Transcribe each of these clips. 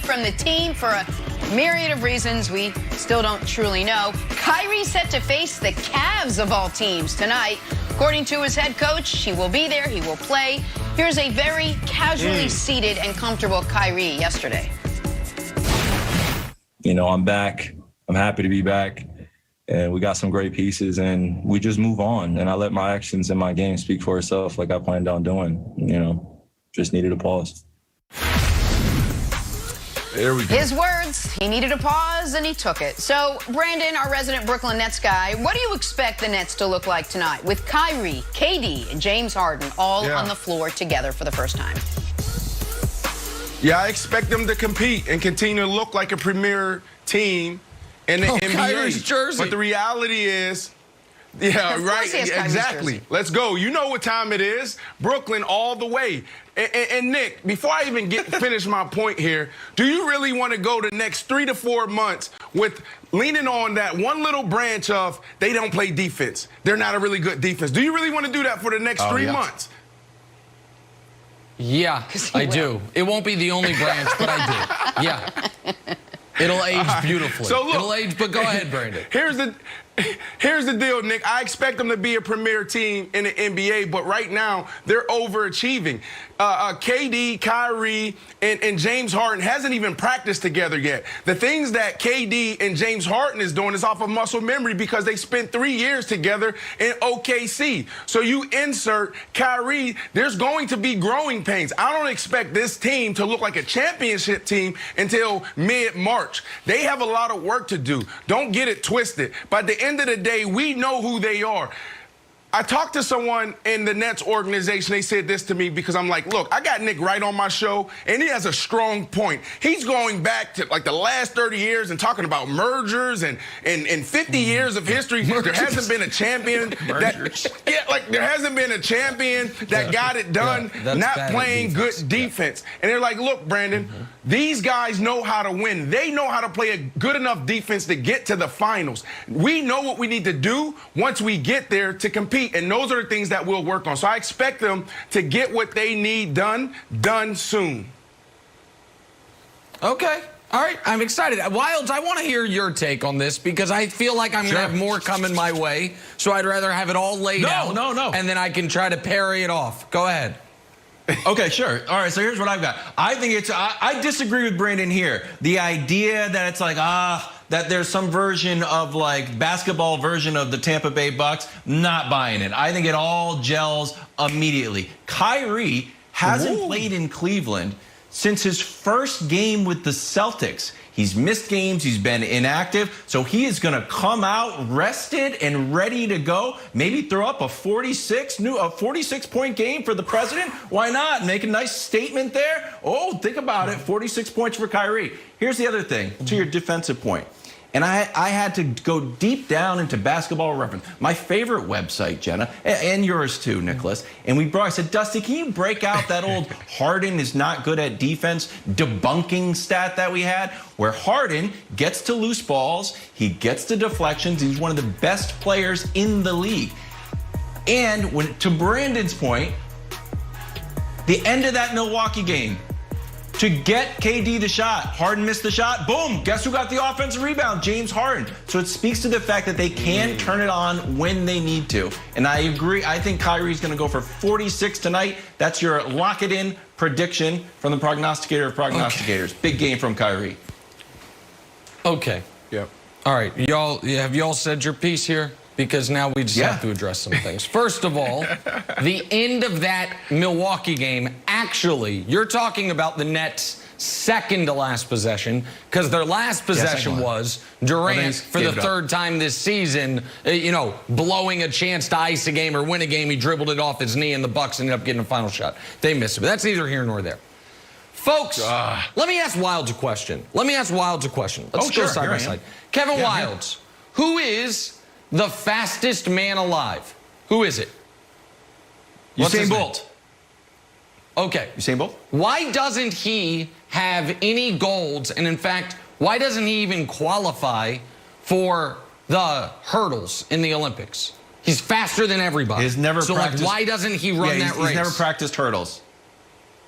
From the team for a myriad of reasons we still don't truly know. Kyrie set to face the Cavs of all teams tonight. According to his head coach, he will be there, he will play. Here's a very casually seated and comfortable Kyrie yesterday. You know, I'm back. I'm happy to be back. And we got some great pieces, and we just move on. And I let my actions and my game speak for itself like I planned on doing. You know, just needed a pause. There we go. His words, he needed a pause, and he took it. So, Brandon, our resident Brooklyn Nets guy, what do you expect the Nets to look like tonight with Kyrie, KD, and James Harden all on the floor together for the first time? Yeah, I expect them to compete and continue to look like a premier team in the NBA. Kyrie's jersey. But the reality is, right, exactly. Jersey. Let's go. You know what time it is. Brooklyn all the way. And Nick, before I even finish my point here, do you really want to go the next 3 to 4 months with leaning on that one little branch of they don't play defense? They're not a really good defense. Do you really want to do that for the next 3 months? Yeah, I do. It won't be the only branch, but I do. Yeah. It'll age beautifully. So look, it'll age, but go ahead, Brandon. Here's the deal, Nick. I expect them to be a premier team in the NBA, but right now they're overachieving. KD, Kyrie, and James Harden hasn't even practiced together yet. The things that KD and James Harden is doing is off of muscle memory because they spent 3 years together in OKC. So you insert Kyrie, there's going to be growing pains. I don't expect this team to look like a championship team until mid-March. They have a lot of work to do. Don't get it twisted. By the end of the day, we know who they are. I talked to someone in the Nets organization. They said this to me because I'm like, look, I got Nick Wright on my show, and he has a strong point. He's going back to like the last 30 years and talking about mergers and 50 years of history. There hasn't been a champion there hasn't been a champion that got it done not playing good defense. And they're like, look, Brandon, these guys know how to win. They know how to play a good enough defense to get to the finals. We know what we need to do once we get there to compete. And those are the things that we'll work on. So I expect them to get what they need done soon. Okay. All right. I'm excited. Wilds, I want to hear your take on this because I feel like I'm going to have more coming my way. So I'd rather have it all laid out. No. And then I can try to parry it off. Go ahead. Okay, sure. All right, so here's what I've got. I think it's, I disagree with Brandon here. The idea that it's like, that there's some version of like basketball version of the Tampa Bay Bucks, not buying it. I think it all gels immediately. Kyrie hasn't played in Cleveland since his first game with the Celtics. He's missed games, he's been inactive, so he is gonna come out rested and ready to go. Maybe throw up a 46-point game for the president. Why not? Make a nice statement there. Oh, think about it, 46 points for Kyrie. Here's the other thing, to your defensive point. And I had to go deep down into Basketball Reference, my favorite website, Jenna, and yours too, Nicholas. And I said, Dusty, can you break out that old Harden is not good at defense debunking stat that we had, where Harden gets to loose balls, he gets to deflections, he's one of the best players in the league. And to Brandon's point, the end of that Milwaukee game, to get KD the shot, Harden missed the shot, boom, guess who got the offensive rebound? James Harden. So it speaks to the fact that they can turn it on when they need to. And I agree, I think Kyrie's gonna go for 46 tonight. That's your lock it in prediction from the prognosticator of prognosticators. Okay. Big game from Kyrie. Okay. Yep. All right, have y'all said your piece here? Because now we just have to address some things. First of all, the end of that Milwaukee game, actually, you're talking about the Nets' second to last possession, because their last possession was Durant, for the third time this season, blowing a chance to ice a game or win a game. He dribbled it off his knee, and the Bucks ended up getting a final shot. They missed it, but that's neither here nor there. Folks, let me ask Wilds a question. Let's go side by side. Kevin Wilds, who is the fastest man alive? Who is it? Usain Bolt. Okay. Usain Bolt? Why doesn't he have any golds? And in fact, why doesn't he even qualify for the hurdles in the Olympics? He's faster than everybody. He's never practiced. Why doesn't he run that race? He's never practiced hurdles.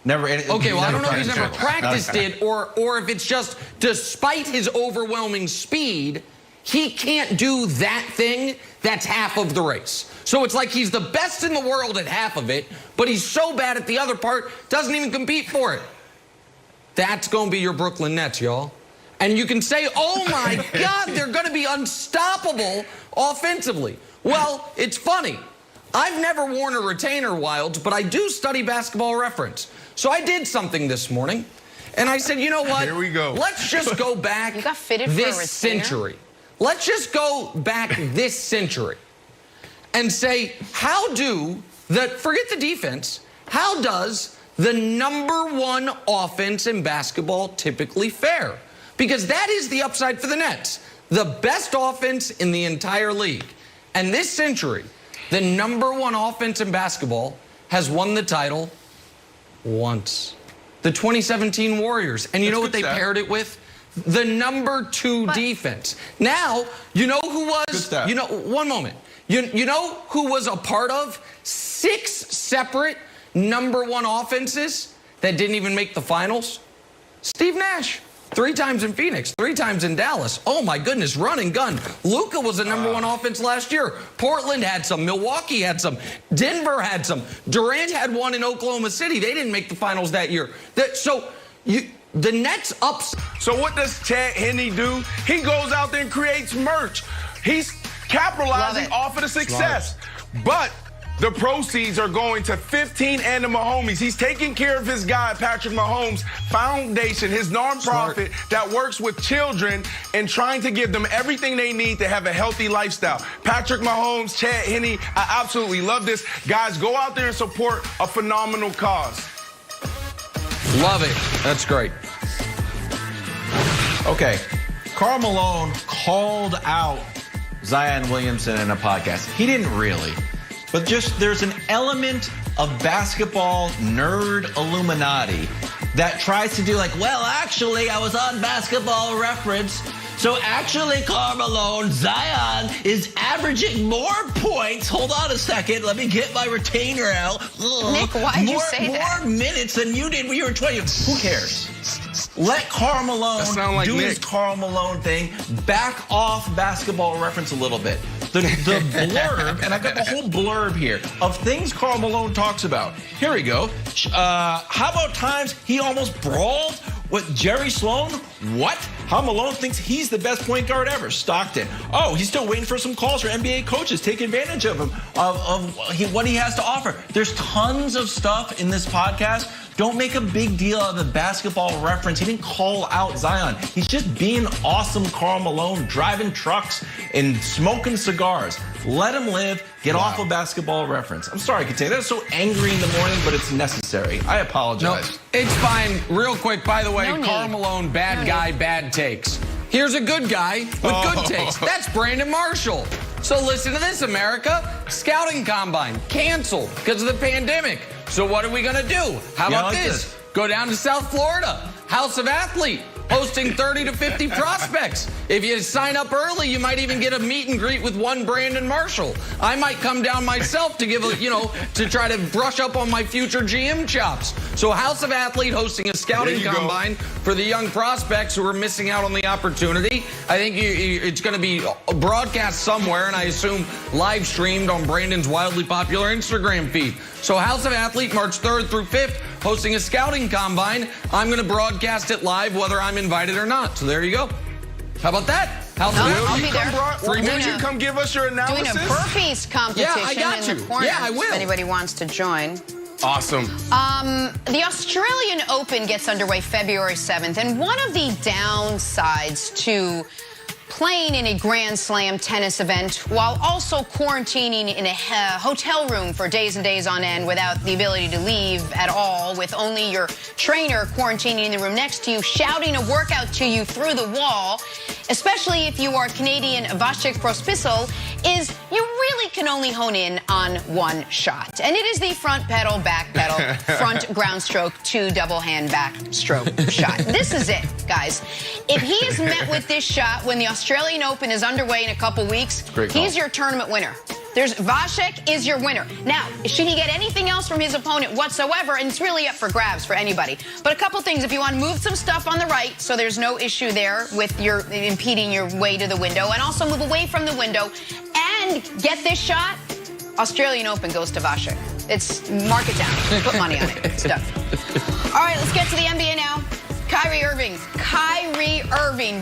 Never. Okay, well, I don't know if he's never practiced it or if it's just despite his overwhelming speed, he can't do that thing that's half of the race. So it's like he's the best in the world at half of it, but he's so bad at the other part, doesn't even compete for it. That's going to be your Brooklyn Nets, y'all. And you can say, oh my God, they're going to be unstoppable offensively. Well, it's funny. I've never worn a retainer, Wilds, but I do study Basketball Reference. So I did something this morning, and I said, you know what? Here we go. Let's just go back You got fitted for a this retainer? century. Let's just go back this century and say, forget the defense, how does the #1 offense in basketball typically fare? Because that is the upside for the Nets. The best offense in the entire league. And this century, the #1 offense in basketball has won the title once. The 2017 Warriors. And you know what they paired it with? The #2 defense. Now, you know who was, one moment. You know who was a part of 6 separate #1 offenses that didn't even make the finals? Steve Nash. 3 times in Phoenix, 3 times in Dallas. Oh my goodness, run and gun. Luka was the #1 offense last year. Portland had some, Milwaukee had some, Denver had some. Durant had one in Oklahoma City. They didn't make the finals that year. The Nets ups. So what does Chad Henne do? He goes out there and creates merch. He's capitalizing off of the success. But the proceeds are going to 15 and the Mahomes. He's taking care of his guy, Patrick Mahomes Foundation, his nonprofit that works with children and trying to give them everything they need to have a healthy lifestyle. Patrick Mahomes, Chad Henne, I absolutely love this. Guys, go out there and support a phenomenal cause. Love it. That's great. Okay, Karl Malone called out Zion Williamson in a podcast. He didn't really. But just there's an element of basketball nerd Illuminati that tries to do like, well, actually, I was on Basketball Reference. So actually, Karl Malone, Zion is averaging more points. Hold on a second. Let me get my retainer out. Nick, why'd you say that? More minutes than you did when you were 20. Who cares? Let Karl Malone do his Karl Malone thing. Back off Basketball Reference a little bit. The blurb, and I've got the whole blurb here, of things Karl Malone talks about. Here we go. How about times he almost brawled with Jerry Sloan? What? How Malone thinks he's the best point guard ever. Stockton. Oh, he's still waiting for some calls for NBA coaches. Take advantage of him, of what he has to offer. There's tons of stuff in this podcast. Don't make a big deal of the Basketball Reference. He didn't call out Zion. He's just being awesome Karl Malone, driving trucks and smoking cigars. Let him live. Get off of Basketball Reference. I'm sorry, I could say that. So angry in the morning, but it's necessary. I apologize. No, it's fine. Real quick, by the way, No Karl need. Malone, bad guy, bad takes. Here's a good guy with good takes. That's Brandon Marshall. So listen to this, America. Scouting combine canceled because of the pandemic. So what are we going to do? How about this? Go down to South Florida. House of Athlete hosting 30 to 50 prospects. If you sign up early, you might even get a meet and greet with one Brandon Marshall. I might come down myself to give to try to brush up on my future GM chops. So House of Athlete hosting a scouting combine for the young prospects who are missing out on the opportunity. I think it's going to be broadcast somewhere, and I assume live streamed on Brandon's wildly popular Instagram feed. So House of Athlete, March 3rd through 5th, hosting a scouting combine. I'm going to broadcast it live whether I'm invited or not. So there you go. How about that? I'll be there. Will you come give us your analysis? Doing a burpees competition in the corner. Yeah, I will. If anybody wants to join. Awesome. The Australian Open gets underway February 7th, and one of the downsides to playing in a Grand Slam tennis event while also quarantining in a hotel room for days and days on end without the ability to leave at all, with only your trainer quarantining in the room next to you, shouting a workout to you through the wall, especially if you are Canadian Vasek Pospisil, is you really can only hone in on one shot. And it is the front pedal, back pedal, front ground stroke, 2 double hand back stroke shot. This is it, guys. If he is met with this shot when the Australian Open is underway in a couple weeks, he's your tournament winner. There's Vasek is your winner. Now, should he get anything else from his opponent whatsoever? And it's really up for grabs for anybody. But a couple things. If you want to move some stuff on the right, so there's no issue there with your impeding your way to the window, and also move away from the window and get this shot, Australian Open goes to Vasek. It's mark it down. Put money on it. It's done. All right, let's get to the NBA now. Kyrie Irving.